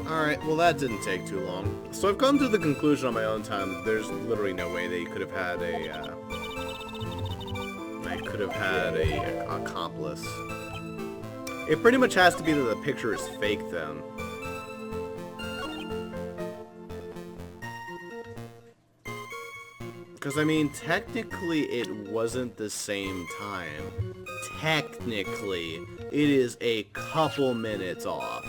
Alright, well that didn't take too long. So I've come to the conclusion on my own time, there's literally no way they could have had a accomplice. It pretty much has to be that the picture is fake then. Because, I mean, technically it wasn't the same time. Technically, it is a couple minutes off.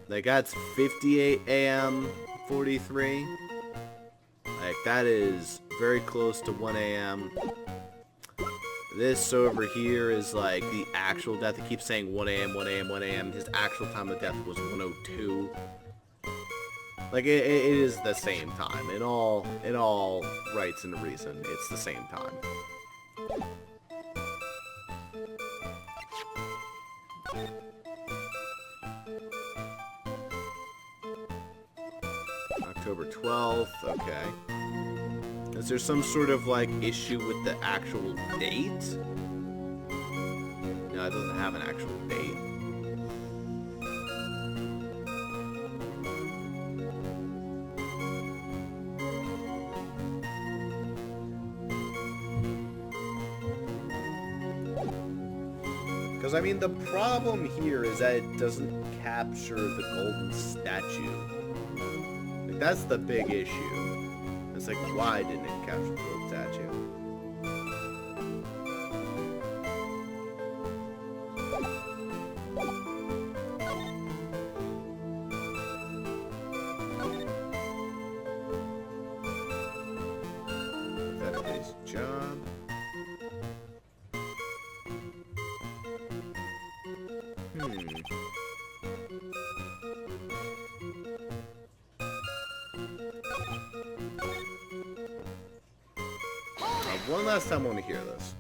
Like, that's 58 a.m. 43. Like, that is very close to 1 a.m. This over here is, like, the actual death. It keeps saying 1 a.m., 1 a.m., 1 a.m. His actual time of death was 1:02. Like, it is the same time. In all rights and reason, it's the same time. October 12th, okay. Is there some sort of, like, issue with the actual date? No, it doesn't have an actual date. Because, I mean, the problem here is that it doesn't capture the golden statue. Like, that's the big issue. It's like, why didn't it capture the golden statue? That's his job. One last time I want to hear this.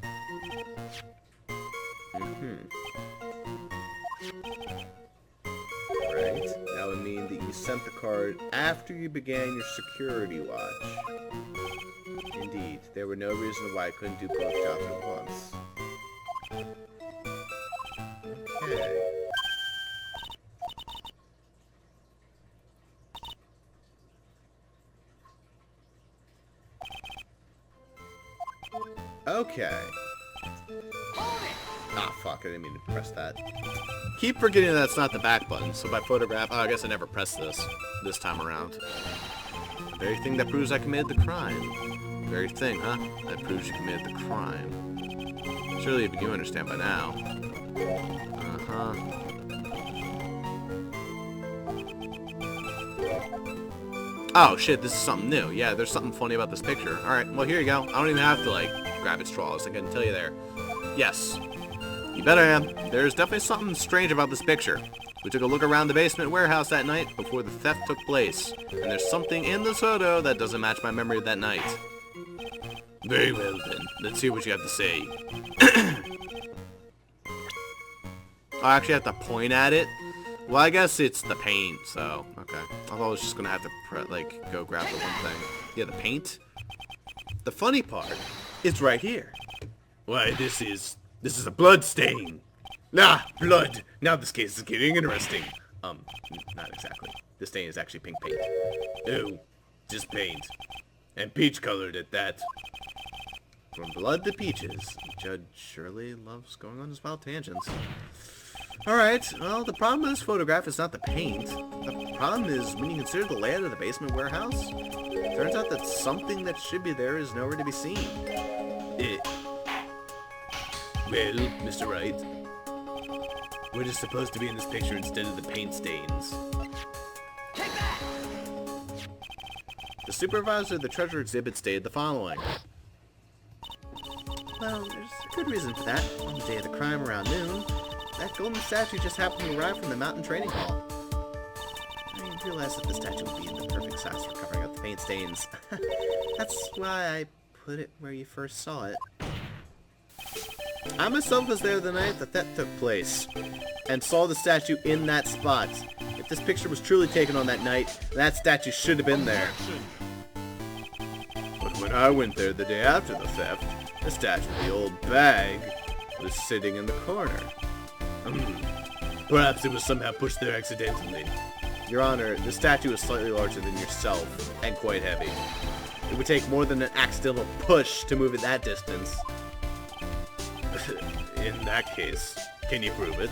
Right. That would mean that you sent the card after you began your security watch. Indeed. There were no reason why I couldn't do both jobs at once. Okay. Okay. Ah, fuck, I didn't mean to press that. Keep forgetting that's not the back button, so by photograph... Oh, I guess I never pressed this time around. The very thing that proves I committed the crime. The very thing, huh? That proves you committed the crime. Surely you understand by now. Uh-huh. Oh, shit, this is something new. Yeah, there's something funny about this picture. Alright, well, here you go. I don't even have to, like, grab its straws. I can tell you there. Yes. You bet I am. There's definitely something strange about this picture. We took a look around the basement warehouse that night before the theft took place. And there's something in this photo that doesn't match my memory of that night. Very well, then. Let's hear what you have to say. I actually have to point at it? Well, I guess it's the paint, so, okay. I thought I was just gonna have to, go grab the one thing. Yeah, the paint? The funny part is right here. Why, this is a blood stain. Nah, blood. Now this case is getting interesting. Not exactly. The stain is actually pink paint. Ew, just paint. And peach colored at that. From blood to peaches, Judge Shirley loves going on his wild tangents. Alright, well, the problem with this photograph is not the paint. The problem is when you consider the layout of the basement warehouse, it turns out that something that should be there is nowhere to be seen. Well, Mr. Wright, what is supposed to be in this picture instead of the paint stains? Take that! The supervisor of the treasure exhibit stated the following. Well, there's a good reason for that. On the day of the crime around noon, that golden statue just happened to arrive from the mountain training hall. I didn't realize that the statue would be in the perfect size for covering up the paint stains. That's why I put it where you first saw it. I myself was there the night that took place, and saw the statue in that spot. If this picture was truly taken on that night, that statue should have been there. But when I went there the day after the theft, the statue of the old bag was sitting in the corner. Perhaps it was somehow pushed there accidentally. Your Honor, the statue is slightly larger than yourself, and quite heavy. It would take more than an accidental push to move it that distance. In that case, can you prove it?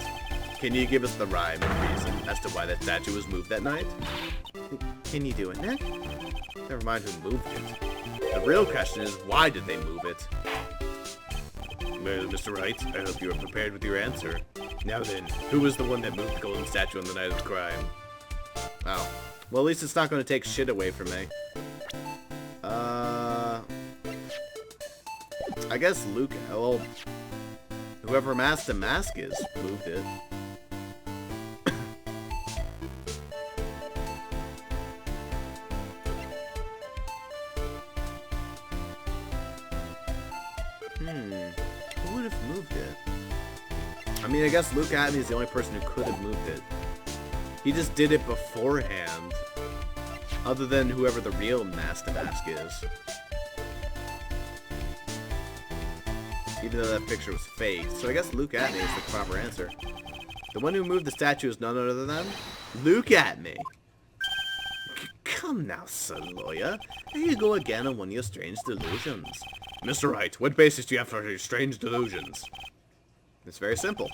Can you give us the rhyme and reason as to why that statue was moved that night? Can you do it, Nick? Never mind who moved it. The real question is, why did they move it? Well, Mr. Wright, I hope you are prepared with your answer. Now then, who was the one that moved the golden statue on the night of the crime? Oh. Well, at least it's not going to take shit away from me. I guess Luke, well, whoever Master Mask is, moved it. Who would have moved it? I mean, I guess Luke Atney is the only person who could have moved it. He just did it beforehand. Other than whoever the real Master Mask is. Even though that picture was fake. So I guess Luke Atney is the proper answer. The one who moved the statue is none other than Luke Atney. Come now, sir lawyer. There you go again on one of your strange delusions. Mr. Wright, what basis do you have for your strange delusions? It's very simple.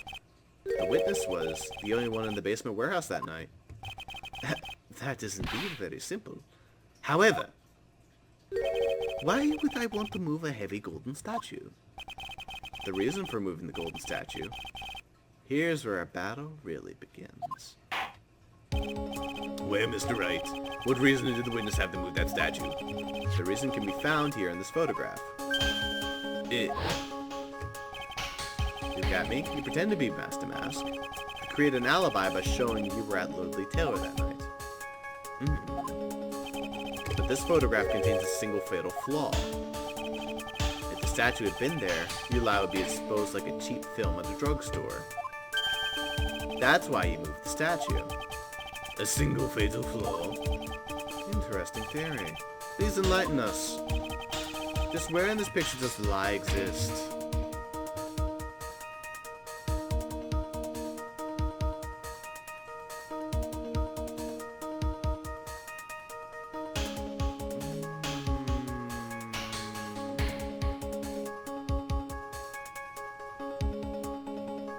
The witness was the only one in the basement warehouse that night. That is indeed very simple. However, why would I want to move a heavy golden statue? The reason for moving the golden statue, here's where our battle really begins. Well, Mr. Wright, what reason did the witness have to move that statue? The reason can be found here in this photograph. You got me? You pretend to be Master Mask. To create an alibi by showing you were at Ludley Taylor that night. But this photograph contains a single fatal flaw. If the statue had been there, you allow it would be exposed like a cheap film at a drugstore. That's why you moved the statue. A single fatal flaw? Interesting theory. Please enlighten us. Just where in this picture does the lie exist?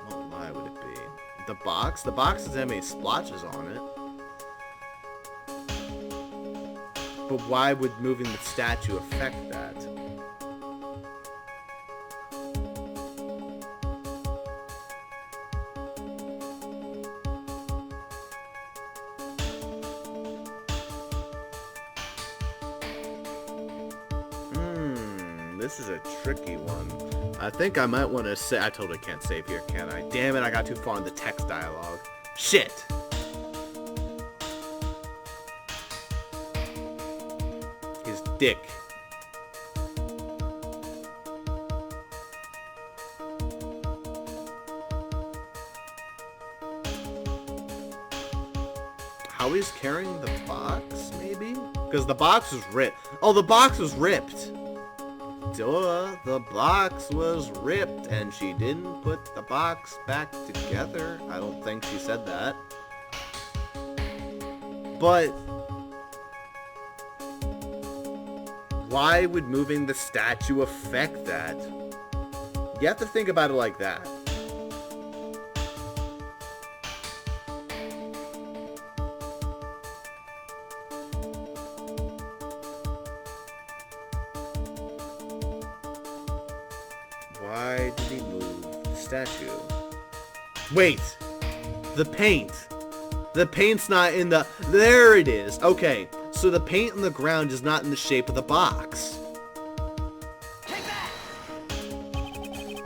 What lie would it be? The box? The box doesn't have any splotches on it. But why would moving the statue affect that? This is a tricky one. I think I might want to say... I totally can't save here, can I? Damn it, I got too far in the text dialogue. Shit! His dick. How he's carrying the box, maybe? Because the box was ripped. Oh, the box was ripped! Duh, the box was ripped, and she didn't put the box back together. I don't think she said that. But why would moving the statue affect that? You have to think about it like that. Why did he move the statue? Wait! The paint! The paint's not in the... There it is! Okay, so the paint on the ground is not in the shape of the box.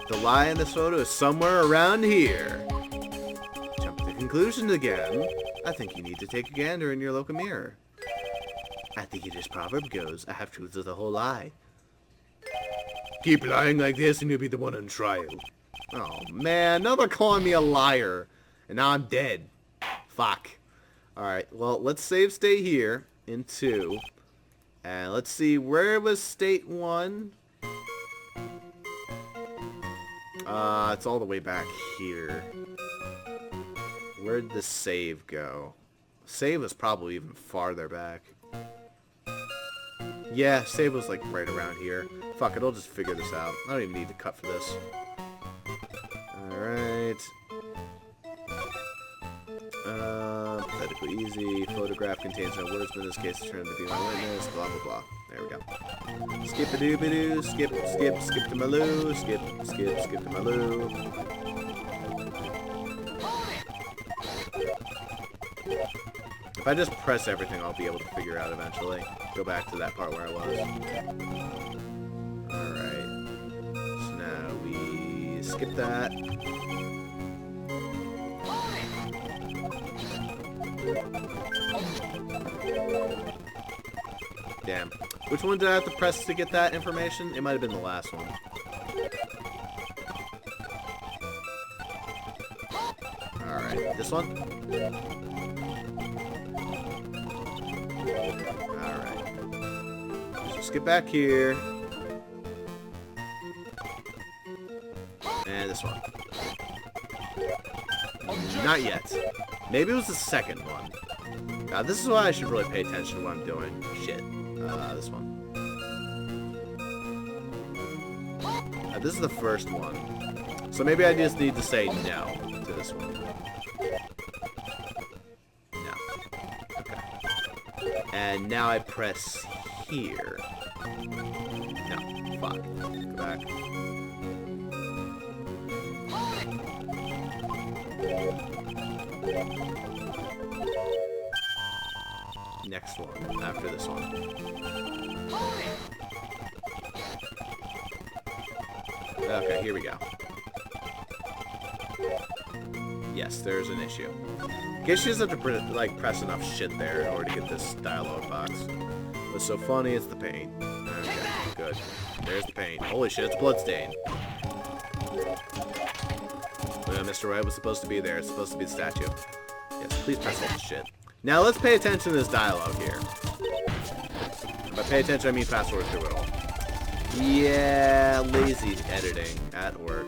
The lie in this photo is somewhere around here. Jump to conclusions again. I think you need to take a gander in your local mirror. I think Yiddish proverb goes, a half-truth is the whole lie. Keep lying like this and you'll be the one on trial. Oh, man. Now they're calling me a liar. And now I'm dead. Fuck. Alright, well, let's save state here in 2. And let's see, where was state 1? It's all the way back here. Where'd the save go? Save was probably even farther back. Yeah, save was like right around here. Fuck it, I'll just figure this out. I don't even need to cut for this. Alright. Pathetically easy. Photograph contains no words, but in this case, turn to be my witness. Blah, blah, blah. There we go. Skip-a-doo-ba-doo. Skip, skip, skip to my loo. Skip, skip, skip to my loo. If I just press everything, I'll be able to figure out eventually. Go back to that part where I was. Alright. So now we skip that. Damn. Which one did I have to press to get that information? It might have been the last one. Alright, this one? Alright. So skip back here. And this one. Not yet. Maybe it was the second one. Now, this is why I should really pay attention to what I'm doing. Shit. This one. This is the first one. So maybe I just need to say no to this one. No. Okay. And now I press here. No. Fuck. Go back. Next one, after this one. Okay, here we go. Yes, there's an issue. I guess you just have to like press enough shit there in order to get this dialogue box. What's so funny? It's the paint. Okay, good. There's the paint. Holy shit, it's bloodstain. Mr. Wright was supposed to be there. It's supposed to be the statue. Yes, please press all this shit. Now let's pay attention to this dialogue here. By pay attention, I mean fast forward through it all. Yeah, lazy editing at work.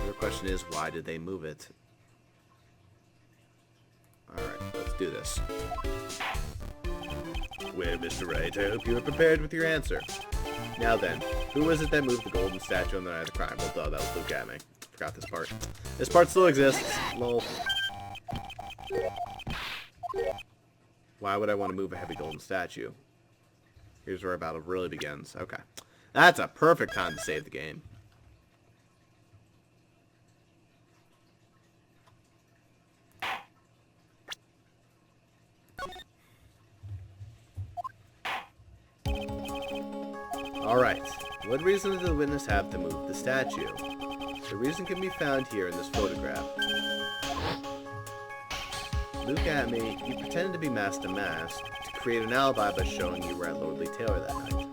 The question is, why did they move it? Alright, let's do this. Well, Mr. Wright, I hope you are prepared with your answer. Now then, who was it that moved the golden statue on the night of the crime? Well, duh, that was Luke at me. Forgot this part. This part still exists. Lol. Why would I want to move a heavy golden statue? Here's where our battle really begins. Okay. That's a perfect time to save the game. Alright. What reason did the witness have to move the statue? The reason can be found here in this photograph. Look at me, you pretended to be masked to mask to create an alibi by showing you were at Lordly Taylor that night.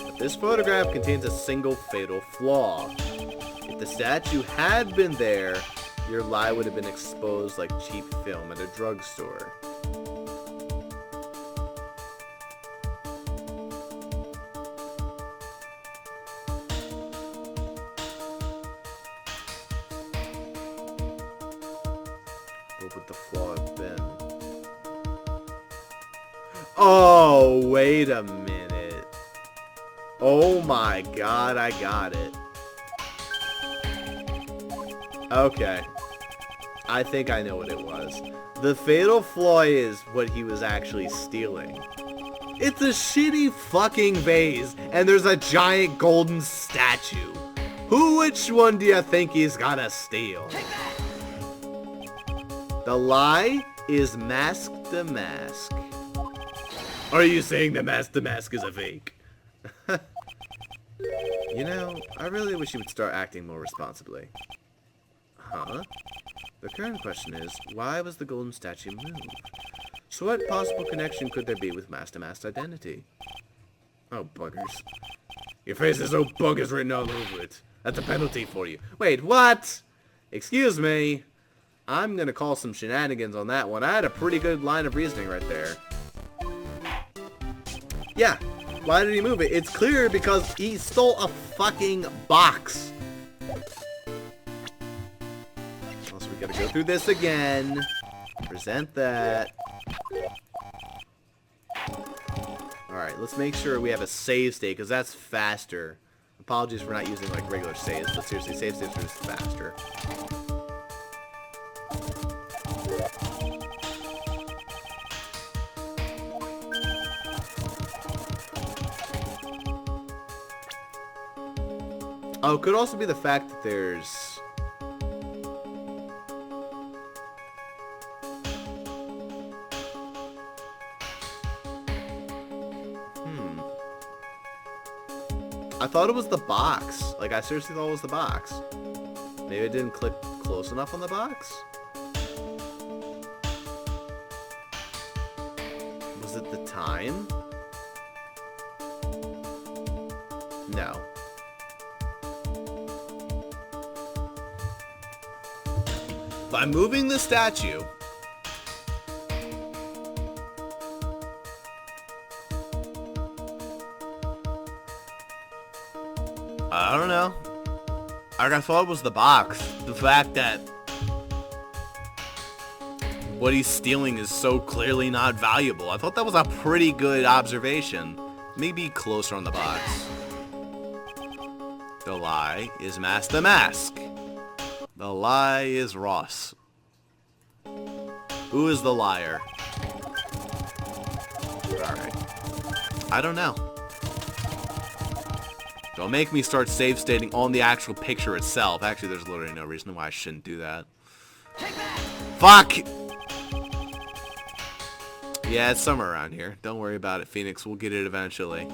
But this photograph contains a single fatal flaw. If the statue had been there, your lie would have been exposed like cheap film at a drugstore. What would the flaw have been? Oh, wait a minute. Oh my god, I got it. Okay. I think I know what it was. The fatal flaw is what he was actually stealing. It's a shitty fucking vase, and there's a giant golden statue. Which one do you think he's gonna steal? The lie is mask to mask. Are you saying the mask to mask is a fake? You know, I really wish you would start acting more responsibly. Huh? The current question is, why was the golden statue moved? So what possible connection could there be with mask to mask identity? Oh, buggers. Your face has no buggers written all over it. That's a penalty for you. Wait, what? Excuse me. I'm gonna call some shenanigans on that one. I had a pretty good line of reasoning right there. Yeah, why did he move it? It's clear because he stole a fucking box. Gotta go through this again. Present that. Alright, let's make sure we have a save state, because that's faster. Apologies for not using, like, regular saves, but seriously, save states are just faster. Oh, it could also be the fact that there's... I thought it was the box. Like, I seriously thought it was the box. Maybe I didn't click close enough on the box? Was it the time? No. By moving the statue... I don't know. I thought it was the box. The fact that what he's stealing is so clearly not valuable. I thought that was a pretty good observation. Maybe closer on the box. The lie is Mask the Mask. The lie is Ross. Who is the liar? Alright. I don't know. Don't make me start save stating on the actual picture itself. Actually, there's literally no reason why I shouldn't do that. Fuck! Yeah, it's somewhere around here. Don't worry about it, Phoenix. We'll get it eventually.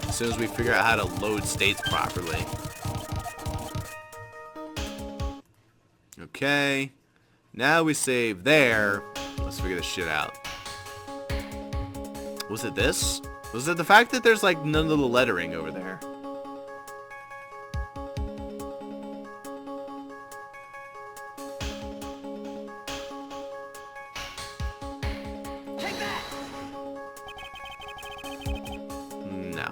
As soon as we figure out how to load states properly. Okay. Now we save there. Let's figure this shit out. Was it this? Was it the fact that there's like none of the lettering over there? No.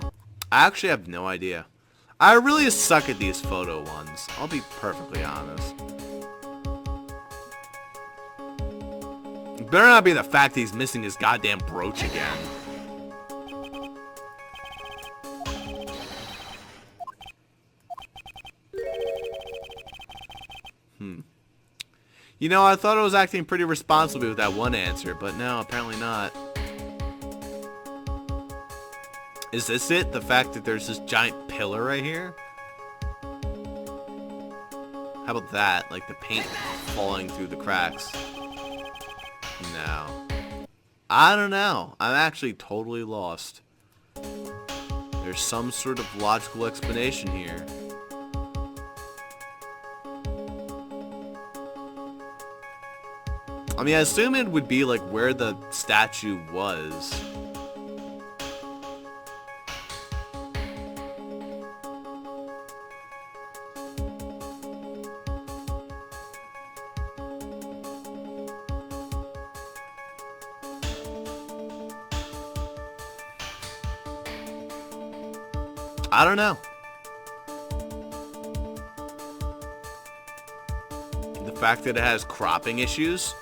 I actually have no idea. I really suck at these photo ones. I'll be perfectly honest. It better not be the fact that he's missing his goddamn brooch again. You know, I thought I was acting pretty responsibly with that one answer, but no, apparently not. Is this it? The fact that there's this giant pillar right here? How about that? Like the paint falling through the cracks. No. I don't know. I'm actually totally lost. There's some sort of logical explanation here. I mean, I assume it would be like where the statue was. I don't know. The fact that it has cropping issues.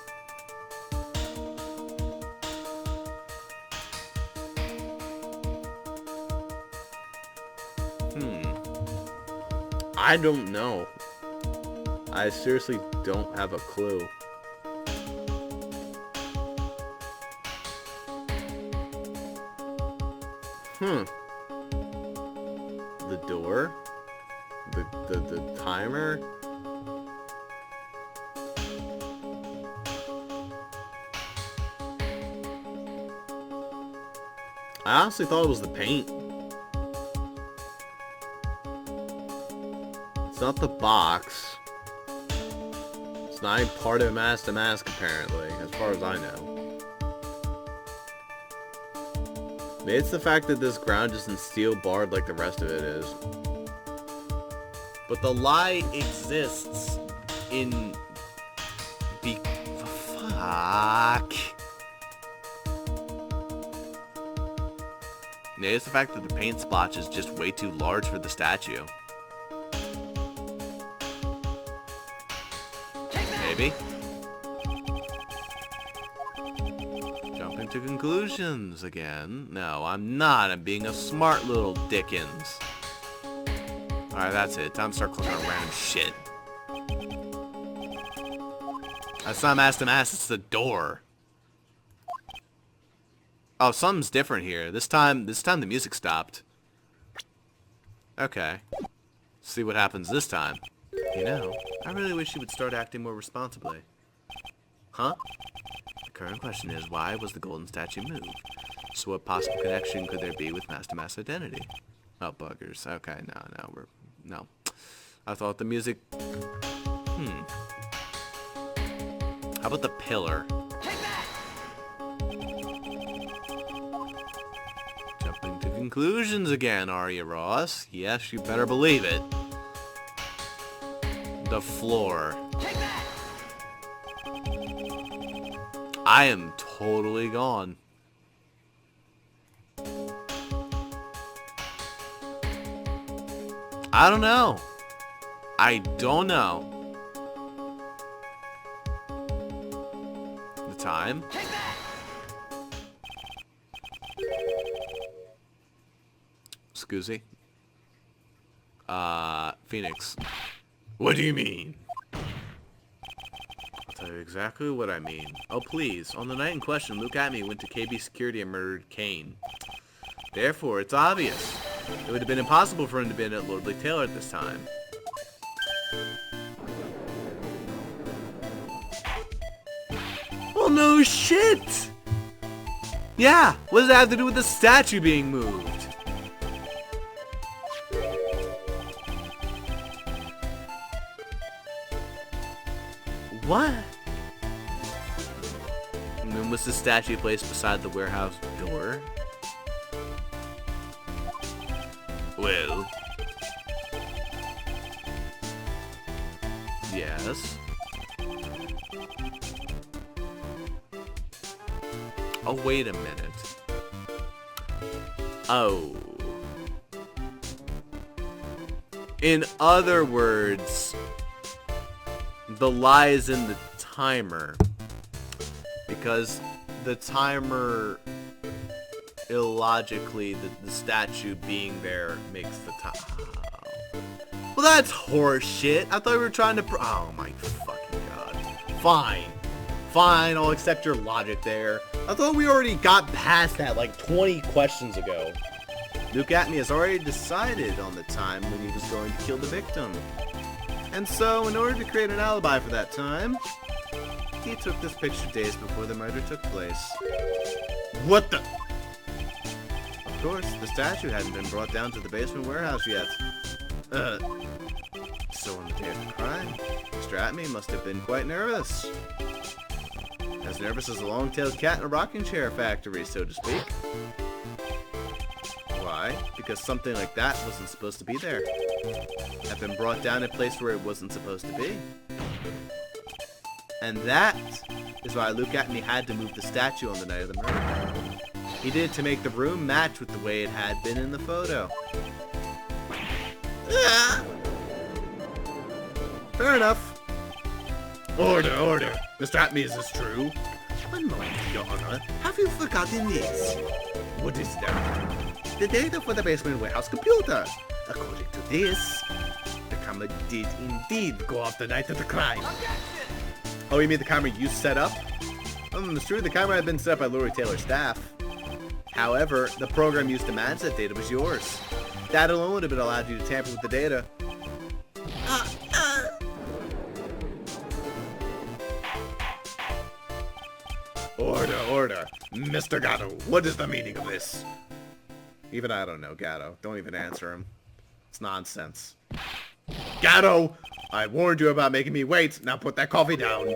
I don't know. I seriously don't have a clue. The door? The timer? I honestly thought it was the paint. It's not the box. It's not even part of Mask to Mask, apparently, as far as I know. Maybe it's the fact that this ground isn't steel barred like the rest of it is. But the lie exists in... Fuck. Maybe it's the fact that the paint splotch is just way too large for the statue. maybe. Jumping to conclusions again. No, I'm not. I'm being a smart little Dickens. Alright, that's it. Time to start clicking on random shit. That's not Master Mass, it's the door. Oh, something's different here. This time the music stopped. Okay. See what happens this time. You know, I really wish you would start acting more responsibly. Huh? The current question is, why was the golden statue moved? So what possible connection could there be with Master Mass identity? Oh, buggers. Okay, no. I thought the music... How about the pillar? Jumping to conclusions again, are you, Ross? Yes, you better believe it. The floor. I am totally gone. I don't know. I don't know. The time. Scoozy. Phoenix. What do you mean? I'll tell you exactly what I mean. Oh, please. On the night in question, Luke Atme went to KB Security and murdered Kane. Therefore, it's obvious. It would have been impossible for him to be in at Lordly Taylor at this time. Well, no shit! Yeah, what does that have to do with the statue being moved? What? And then was the statue placed beside the warehouse door? Well. Yes. Oh, wait a minute. Oh. In other words, the lie is in the timer. Because the timer, illogically, the statue being there makes the time. Well, that's horseshit. I thought we were trying to oh my fucking god. Fine. Fine, I'll accept your logic there. I thought we already got past that like 20 questions ago. Luke Atme has already decided on the time when he was going to kill the victim. And so, in order to create an alibi for that time, he took this picture days before the murder took place. What the? Of course, the statue hadn't been brought down to the basement warehouse yet. So on the day of the crime, Mr. Atme must have been quite nervous. As nervous as a long-tailed cat in a rocking chair factory, so to speak. Why? Because something like that wasn't supposed to be there. Had been brought down in a place where it wasn't supposed to be. And that is why Luke Atme had to move the statue on the night of the murder. He did it to make the room match with the way it had been in the photo. Fair enough. Order, order. Mr. Atme, is this true? One moment, Your Honor. Have you forgotten this? What is that? The data for the basement warehouse computer. According to this, the camera did indeed go off the night of the crime. Oh, you mean the camera you set up? It's true, the camera had been set up by Lordly Taylor's staff. However, the program used to manage that data was yours. That alone would have been allowed you to tamper with the data. Order, order. Mr. Gatto, what is the meaning of this? Even I don't know, Gatto. Don't even answer him. It's nonsense. Gatto! I warned you about making me wait. Now put that coffee down.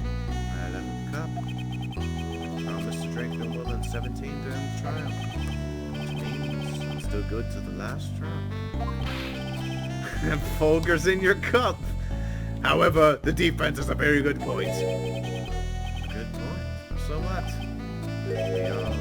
Madam Cup. Promise to drink no more than 17 during the trial. Which means I'm still good to the last drop. And Folger's in your cup. However, the defense is a very good point. Good point. So what? We are all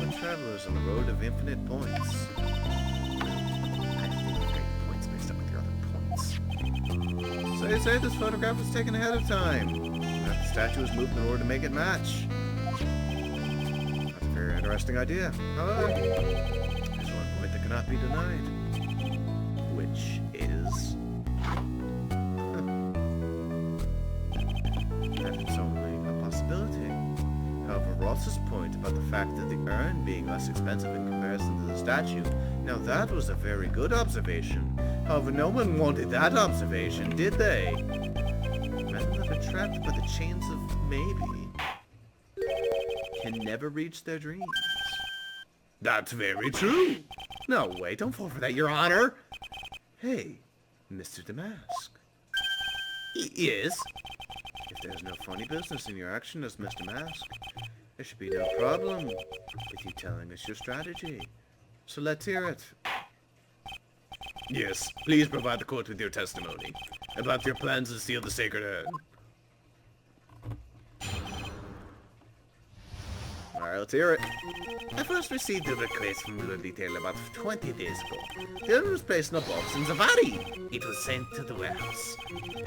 the travelers on the road of infinite points. I think you get points mixed up with your other points. So you say this photograph was taken ahead of time. That the statue was moved in order to make it match. That's a very interesting idea. However, there's one point that cannot be denied. Which is... that it's only a possibility. However, Ross's point about the fact that the urn being less expensive in comparison to the statue, now that was a very good observation. However, no one wanted that observation, did they? Men that are trapped by the chains of maybe can never reach their dreams. That's very true. No way, don't fall for that, Your Honor. Hey, Mr. Damask. Yes? If there's no funny business in your action as Mr. Mask, there should be no problem with you telling us your strategy. So let's hear it. Yes, please provide the court with your testimony about your plans to steal the sacred urn. Alright, let's hear it. I first received a request from Bloody Tail about 20 days ago. The urn was placed in a box in Zavari. It was sent to the warehouse.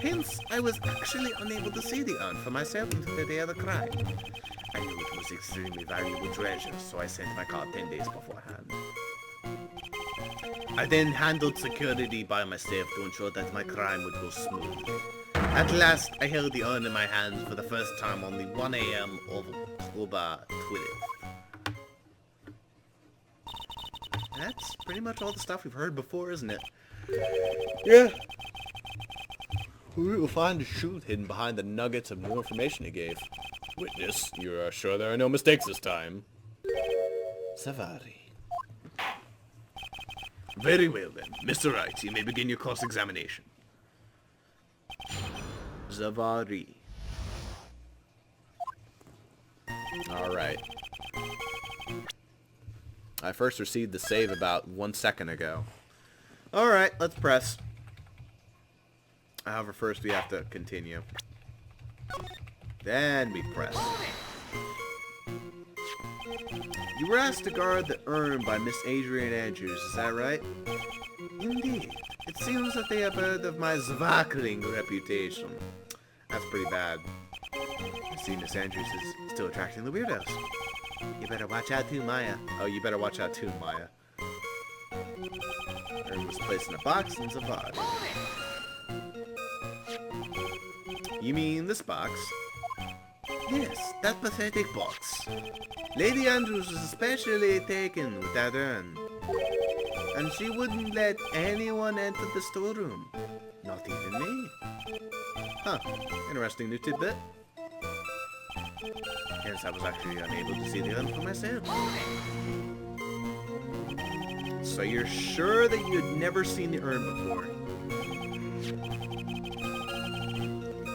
Hence, I was actually unable to see the urn for myself until the day of the crime. I knew it was extremely valuable treasure, so I sent my card 10 days beforehand. I then handled security by myself to ensure that my crime would go smoothly. At last, I held the urn in my hands for the first time on the 1 a.m. of October 12th. That's pretty much all the stuff we've heard before, isn't it? Yeah. We will find the truth hidden behind the nuggets of new information he gave. Witness, you are sure there are no mistakes this time? Zavari. Very well then. Mr. Wright, you may begin your cross-examination. Zavari. Alright. I first received the save about 1 second ago. Alright, let's press. However, first we have to continue. Then we press. You were asked to guard the urn by Miss Adrian Andrews, is that right? Indeed. It seems that they have heard of my sparkling reputation. That's pretty bad. I see Miss Andrews is still attracting the weirdos. You better watch out too, Maya. Oh, you better watch out too, Maya. Urn was placed in a box in Zavari. You mean this box? Yes, that pathetic box. Lady Andrews was especially taken with that urn. And she wouldn't let anyone enter the storeroom. Not even me. Huh, interesting new tidbit. Hence I was actually unable to see the urn for myself. So you're sure that you'd never seen the urn before?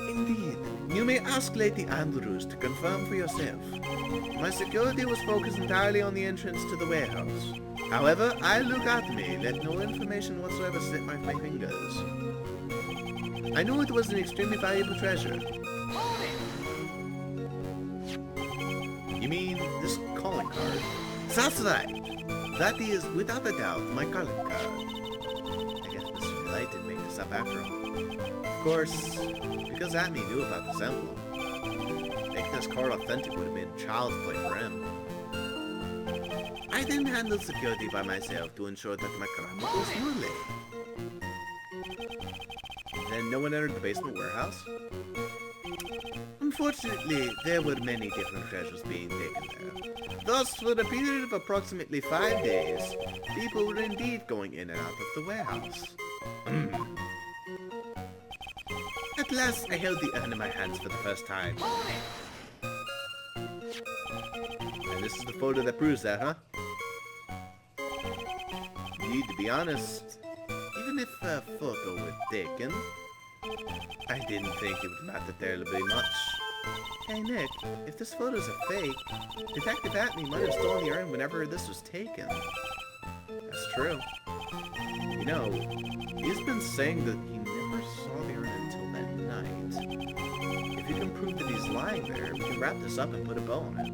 Indeed. You may ask Lady Andrews to confirm for yourself. My security was focused entirely on the entrance to the warehouse. However, I look at me, let no information whatsoever slip my fingers. I knew it was an extremely valuable treasure. You mean this calling card? That's right. That is, without a doubt, my calling card. I guess Mr. Wright didn't make this up after all. Of course, because Atme knew about this emblem. Making this card authentic would have been child's play for him. I then handled security by myself to ensure that my crime would go smoothly. Then no one entered the basement warehouse? Unfortunately, there were many different treasures being taken there. Thus, for a period of approximately 5 days, people were indeed going in and out of the warehouse. At last, I held the urn in my hands for the first time. And this is the photo that proves that, huh? Indeed, to be honest, even if a photo were taken, I didn't think it would matter terribly much. Hey Nick, if this photo's a fake, Detective Atme might have stolen the urn whenever this was taken. That's true. You know, he's been saying that he never saw the urn until that night. If you can prove that he's lying there, we can wrap this up and put a bow on it.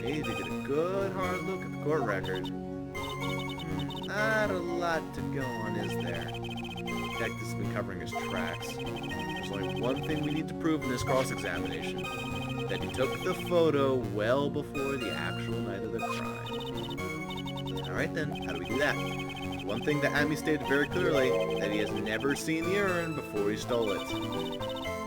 We need to get a good hard look at the court record. Not a lot to go on, is there? detective's been covering his tracks. There's only one thing we need to prove in this cross-examination. That he took the photo well before the actual night of the crime. Alright then, how do we do that? One thing that Amy stated very clearly, that he has never seen the urn before he stole it.